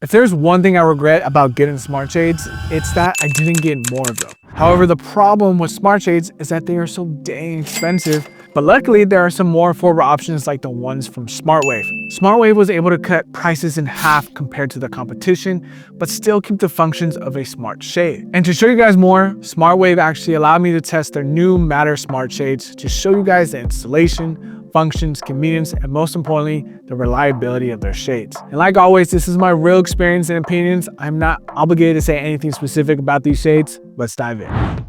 If there's one thing I regret about getting smart shades, it's that I didn't get more of them. However, the problem with smart shades is that they are so dang expensive, but luckily there are some more affordable options like the ones from Smartwave. Smartwave was able to cut prices in half compared to the competition, but still keep the functions of a smart shade. And to show you guys more, Smartwave actually allowed me to test their new Matter smart shades to show you guys the installation, functions, convenience, and most importantly, the reliability of their shades. And like always, this is my real experience and opinions. I'm not obligated to say anything specific about these shades. Let's dive in.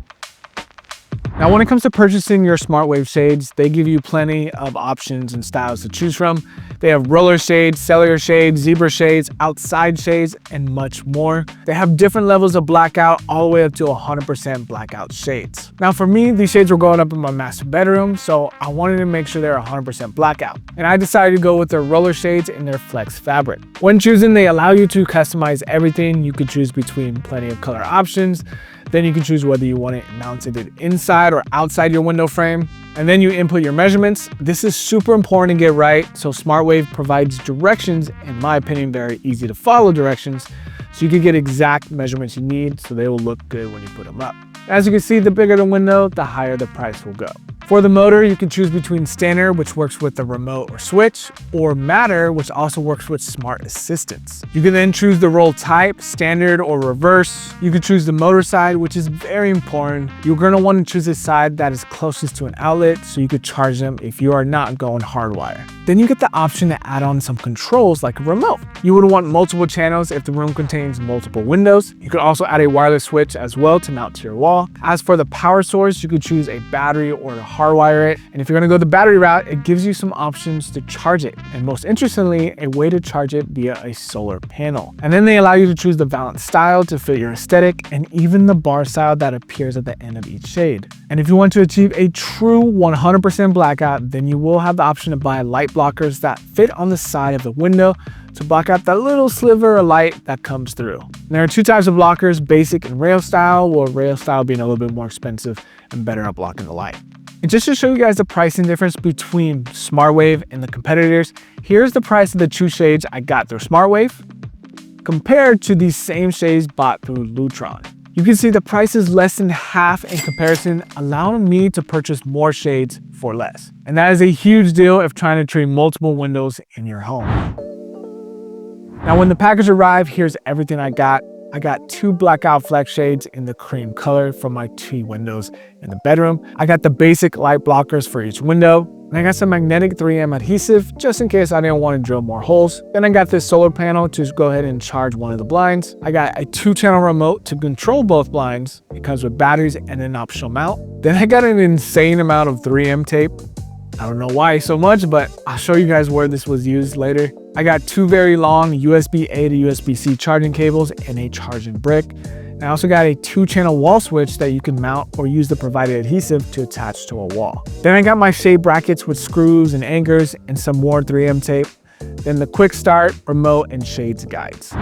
Now, when it comes to purchasing your Smartwave shades, they give you plenty of options and styles to choose from. They have roller shades, cellular shades, zebra shades, outside shades, and much more. They have different levels of blackout all the way up to 100% blackout shades. Now, for me, these shades were going up in my master bedroom, so I wanted to make sure they're 100% blackout. And I decided to go with their roller shades in their flex fabric. When choosing, they allow you to customize everything. You could choose between plenty of color options. Then you can choose whether you want it mounted inside or outside your window frame. And then you input your measurements. This is super important to get right. So Smartwave provides directions, in my opinion, very easy to follow directions. So you can get exact measurements you need so they will look good when you put them up. As you can see, the bigger the window, the higher the price will go. For the motor, you can choose between standard, which works with the remote or switch, or Matter, which also works with smart assistants. You can then choose the roll type, standard or reverse. You can choose the motor side, which is very important. You're going to want to choose the side that is closest to an outlet so you could charge them if you are not going hardwire. Then you get the option to add on some controls like a remote. You would want multiple channels if the room contains multiple windows. You could also add a wireless switch as well to mount to your wall. As for the power source, you could choose a battery or to hardwire it. And if you're going to go the battery route, it gives you some options to charge it. And most interestingly, a way to charge it via a solar panel. And then they allow you to choose the valance style to fit your aesthetic and even the bar style that appears at the end of each shade. And if you want to achieve a true 100% blackout, then you will have the option to buy light blockers that fit on the side of the window to block out that little sliver of light that comes through. And there are two types of blockers, basic and rail style, with rail style being a little bit more expensive and better at blocking the light. And just to show you guys the pricing difference between Smartwave and the competitors, here's the price of the two shades I got through Smartwave compared to these same shades bought through Lutron. You can see the price is less than half in comparison, allowing me to purchase more shades for less. And that is a huge deal if trying to treat multiple windows in your home. Now, when the package arrived, here's everything I got. I got two blackout flex shades in the cream color for my two windows in the bedroom. I got the basic light blockers for each window. And I got some magnetic 3M adhesive just in case I didn't want to drill more holes. Then I got this solar panel to go ahead and charge one of the blinds. I got a 2-channel remote to control both blinds. It comes with batteries and an optional mount. Then I got an insane amount of 3M tape. I don't know why so much, but I'll show you guys where this was used later. I got two very long USB-A to USB-C charging cables and a charging brick. And I also got a 2-channel wall switch that you can mount or use the provided adhesive to attach to a wall. Then I got my shade brackets with screws and anchors and some more 3M tape. Then the quick start, remote, and shades guides.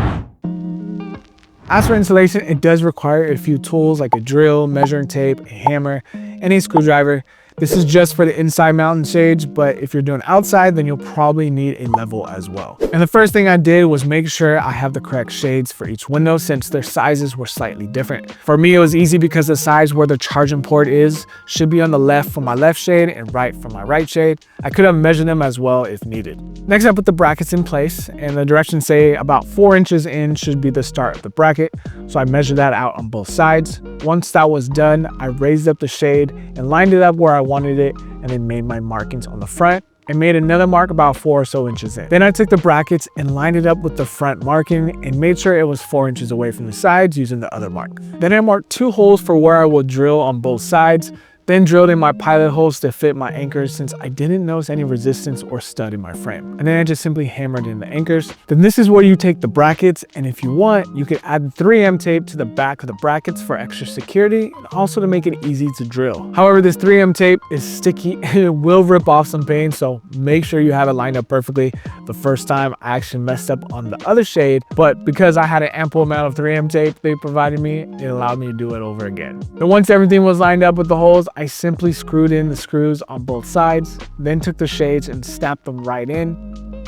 As for installation, it does require a few tools like a drill, measuring tape, a hammer, and a screwdriver. This is just for the inside mounting shades, but if you're doing outside, then you'll probably need a level as well. And the first thing I did was make sure I have the correct shades for each window since their sizes were slightly different. For me, it was easy because the size where the charging port is should be on the left for my left shade and right for my right shade. I could have measured them as well if needed. Next, I put the brackets in place, and the directions say about 4 inches in should be the start of the bracket. So I measured that out on both sides. Once that was done, I raised up the shade and lined it up where I wanted it, and then made my markings on the front and made another mark about 4 or so inches in. Then I took the brackets and lined it up with the front marking and made sure it was 4 inches away from the sides using the other mark. Then I marked 2 holes for where I will drill on both sides, then drilled in my pilot holes to fit my anchors since I didn't notice any resistance or stud in my frame. And then I just simply hammered in the anchors. Then this is where you take the brackets, and if you want, you could add 3M tape to the back of the brackets for extra security and also to make it easy to drill. However, this 3M tape is sticky and it will rip off some paint, so make sure you have it lined up perfectly. The first time I actually messed up on the other shade, but because I had an ample amount of 3M tape they provided me, it allowed me to do it over again. Then once everything was lined up with the holes, I simply screwed in the screws on both sides, then took the shades and snapped them right in.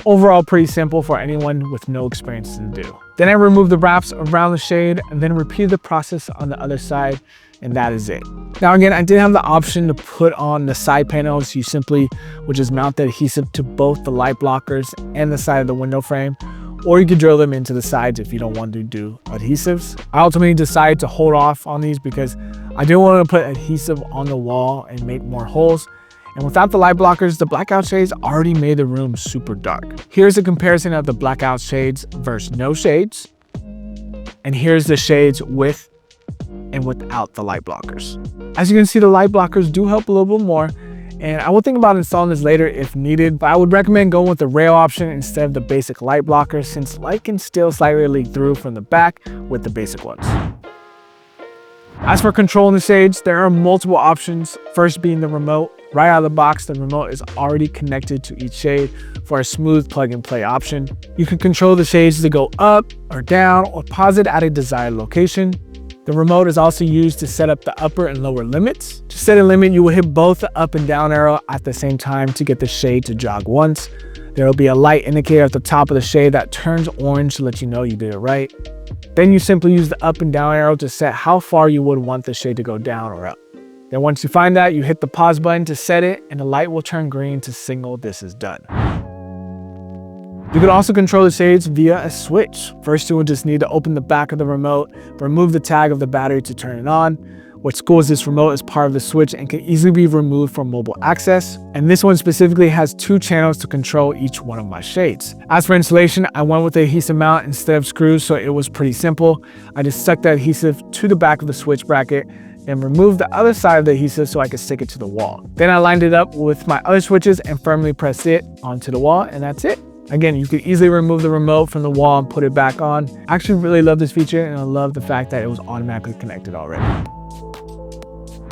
Overall, pretty simple for anyone with no experience to do. Then I remove the wraps around the shade and then repeat the process on the other side, and that is it. Now again, I did have the option to put on the side panels. You simply would just mount the adhesive to both the light blockers and the side of the window frame, or you could drill them into the sides if you don't want to do adhesives. I ultimately decided to hold off on these because I didn't want to put adhesive on the wall and make more holes. And without the light blockers, the blackout shades already made the room super dark. Here's a comparison of the blackout shades versus no shades. And here's the shades with and without the light blockers. As you can see, the light blockers do help a little bit more. And I will think about installing this later if needed, but I would recommend going with the rail option instead of the basic light blockers, since light can still slightly leak through from the back with the basic ones. As for controlling the shades, there are multiple options. First being the remote. Right out of the box, the remote is already connected to each shade for a smooth plug and play option. You can control the shades to go up or down or pause it at a desired location. The remote is also used to set up the upper and lower limits. To set a limit, you will hit both the up and down arrow at the same time to get the shade to jog once. There will be a light indicator at the top of the shade that turns orange to let you know you did it right. Then you simply use the up and down arrow to set how far you would want the shade to go down or up. Then once you find that, you hit the pause button to set it and the light will turn green to signal this is done. You can also control the shades via a switch. First, you will just need to open the back of the remote, remove the tag of the battery to turn it on. What's cool is this remote is part of the switch and can easily be removed for mobile access. And this one specifically has 2 channels to control each one of my shades. As for installation, I went with the adhesive mount instead of screws, so it was pretty simple. I just stuck the adhesive to the back of the switch bracket and removed the other side of the adhesive so I could stick it to the wall. Then I lined it up with my other switches and firmly pressed it onto the wall, and that's it. Again, you could easily remove the remote from the wall and put it back on. I actually really love this feature, and I love the fact that it was automatically connected already.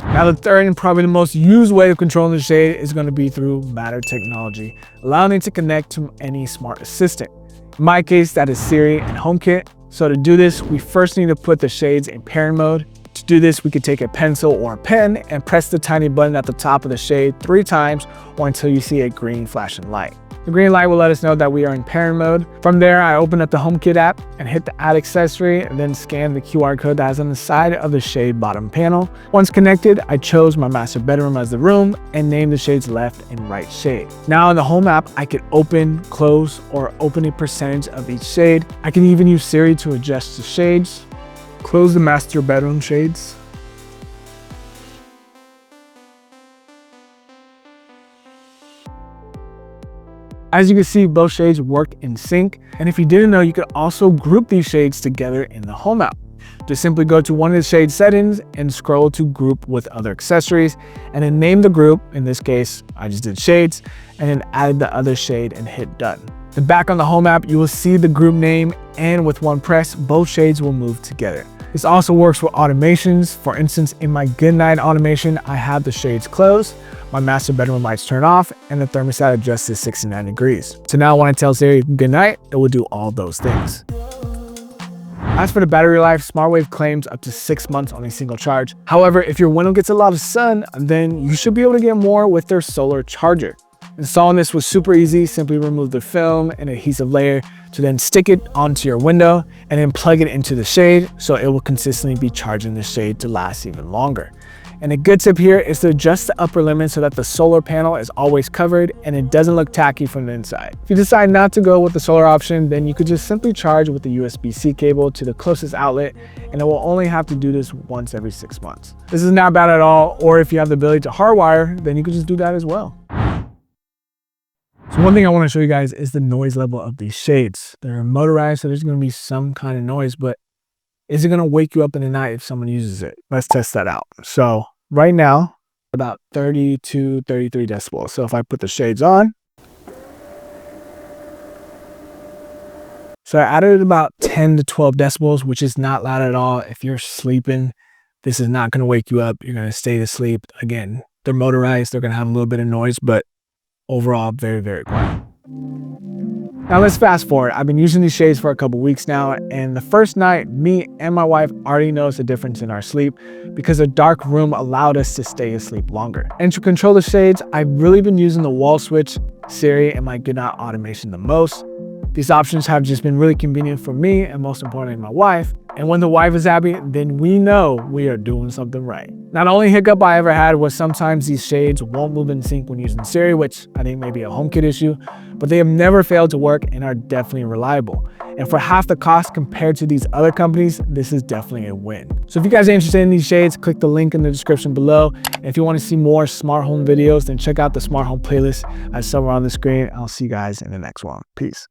Now the third and probably the most used way of controlling the shade is going to be through Matter technology, allowing it to connect to any smart assistant. In my case, that is Siri and HomeKit. So to do this, we first need to put the shades in pairing mode. To do this, we could take a pencil or a pen and press the tiny button at the top of the shade 3 times or until you see a green flashing light. The green light will let us know that we are in pairing mode. From there, I open up the HomeKit app and hit the add accessory and then scan the QR code that is on the side of the shade bottom panel. Once connected, I chose my master bedroom as the room and named the shades left and right shade. Now in the home app, I can open, close, or open a percentage of each shade. I can even use Siri to adjust the shades. Close the master bedroom shades. As you can see, both shades work in sync. And if you didn't know, you could also group these shades together in the home app. Just simply go to one of the shade settings and scroll to group with other accessories and then name the group. In this case, I just did shades and then added the other shade and hit done. Then back on the home app, you will see the group name, and with one press, both shades will move together. This also works with automations. For instance, in my goodnight automation, I have the shades closed, my master bedroom lights turn off, and the thermostat adjusts to 69 degrees. So now when I tell Siri goodnight, it will do all those things. As for the battery life, Smartwave claims up to 6 months on a single charge. However, if your window gets a lot of sun, then you should be able to get more with their solar charger. Installing this was super easy. Simply remove the film and adhesive layer to then stick it onto your window and then plug it into the shade so it will consistently be charging the shade to last even longer. And a good tip here is to adjust the upper limit so that the solar panel is always covered and it doesn't look tacky from the inside. If you decide not to go with the solar option, then you could just simply charge with the USB-C cable to the closest outlet, and it will only have to do this once every 6 months. This is not bad at all, or if you have the ability to hardwire, then you could just do that as well. So one thing I want to show you guys is the noise level of these shades. They're motorized, so there's going to be some kind of noise, but is it going to wake you up in the night if someone uses it? Let's test that out. So right now, about 30 to 33 decibels. So if I put the shades on, so I added about 10 to 12 decibels, which is not loud at all. If you're sleeping, this is not going to wake you up. You're going to stay asleep. Again, they're motorized. They're going to have a little bit of noise, but overall, very, very quiet. Now let's fast forward. I've been using these shades for a couple weeks now, and the first night, me and my wife already noticed a difference in our sleep because the dark room allowed us to stay asleep longer. And to control the shades, I've really been using the wall switch, Siri, and my goodnight automation the most. These options have just been really convenient for me and most importantly, my wife. And when the wife is happy, then we know we are doing something right. Now, the only hiccup I ever had was sometimes these shades won't move in sync when using Siri, which I think may be a HomeKit issue, but they have never failed to work and are definitely reliable. And for half the cost compared to these other companies, this is definitely a win. So if you guys are interested in these shades, click the link in the description below. And if you want to see more smart home videos, then check out the smart home playlist somewhere on the screen. I'll see you guys in the next one. Peace.